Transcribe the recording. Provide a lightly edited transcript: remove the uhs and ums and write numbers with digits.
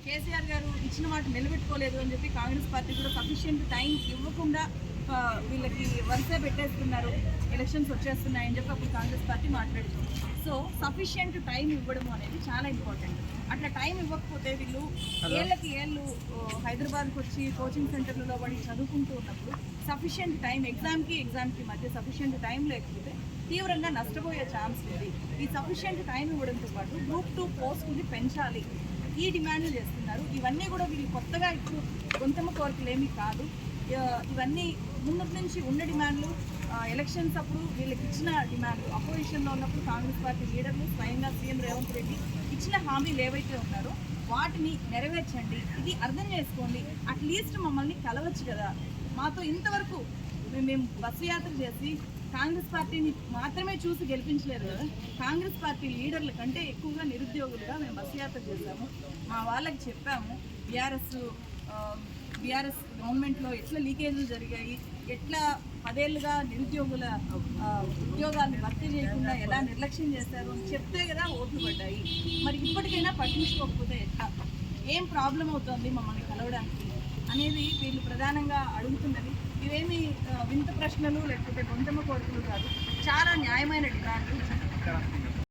కేసీఆర్ గారు ఇచ్చిన మాట నిలబెట్టుకోలేదు అని చెప్పి కాంగ్రెస్ పార్టీ కూడా సఫిషియెంట్ టైం ఇవ్వకుండా వీళ్ళకి వరుస పెట్టేస్తున్నారు, ఎలక్షన్స్ వచ్చేస్తున్నాయని చెప్పి అప్పుడు కాంగ్రెస్ పార్టీ మాట్లాడుతుంది. సో సఫిషియెంట్ టైం ఇవ్వడం అనేది చాలా ఇంపార్టెంట్. అట్లా టైం ఇవ్వకపోతే వీళ్ళు ఏళ్ళు హైదరాబాద్కి వచ్చి కోచింగ్ సెంటర్లలో పడి చదువుకుంటూ ఉన్నప్పుడు సఫిషియెంట్ టైం ఎగ్జామ్కి మధ్య సఫిషియెంట్ టైం లేకపోతే తీవ్రంగా నష్టపోయే ఛాన్స్ ఉంది. ఈ సఫిషియెంట్ టైం ఇవ్వడంతో పాటు గ్రూప్ 2 పోస్టుని పెంచాలి, ఈ డిమాండ్లు చేస్తున్నారు. ఇవన్నీ కూడా వీళ్ళు కొత్తగా ఇప్పుడు గొంతెమ్మ కోరికలు ఏమీ కాదు. ఇవన్నీ ముందు నుంచి ఉన్న డిమాండ్లు. ఎలక్షన్స్ అప్పుడు వీళ్ళకి ఇచ్చిన డిమాండ్లు, అపోజిషన్లో ఉన్నప్పుడు కాంగ్రెస్ పార్టీ లీడర్లు స్వయంగా సీఎం రేవంత్ రెడ్డి ఇచ్చిన హామీలు ఏవైతే ఉన్నారో వాటిని నెరవేర్చండి, ఇది అర్థం చేసుకోండి. అట్లీస్ట్ మమ్మల్ని కలవచ్చు కదా. మాతో ఇంతవరకు మేము బస్సు యాత్ర చేసి కాంగ్రెస్ పార్టీని మాత్రమే చూసి గెలిపించలేదు కదా, కాంగ్రెస్ పార్టీ లీడర్ల కంటే ఎక్కువగా నిరుద్యోగులుగా మేము బస్సు యాత్ర చేశాము. మా వాళ్ళకి చెప్పాము బీఆర్ఎస్ గవర్నమెంట్లో ఎట్లా లీకేజీలు జరిగాయి, ఎట్లా 10 ఏళ్ళుగా నిరుద్యోగుల ఉద్యోగాలను భర్తీ చేయకుండా ఎలా నిర్లక్ష్యం చేశారు అని చెప్తే కదా ఓట్లు పడ్డాయి. మరి ఇప్పటికైనా పట్టించుకోకపోతే ఎట్లా, ఏం ప్రాబ్లం అవుతుంది మమ్మల్ని కలవడానికి అనేది వీళ్ళు ప్రధానంగా అడుగుతున్నది. ఇవేమి వింత ప్రశ్నలు లేకపోతే గొంతెమ్మ కోరికలు కాదు, చాలా న్యాయమైన డిమాండ్లు.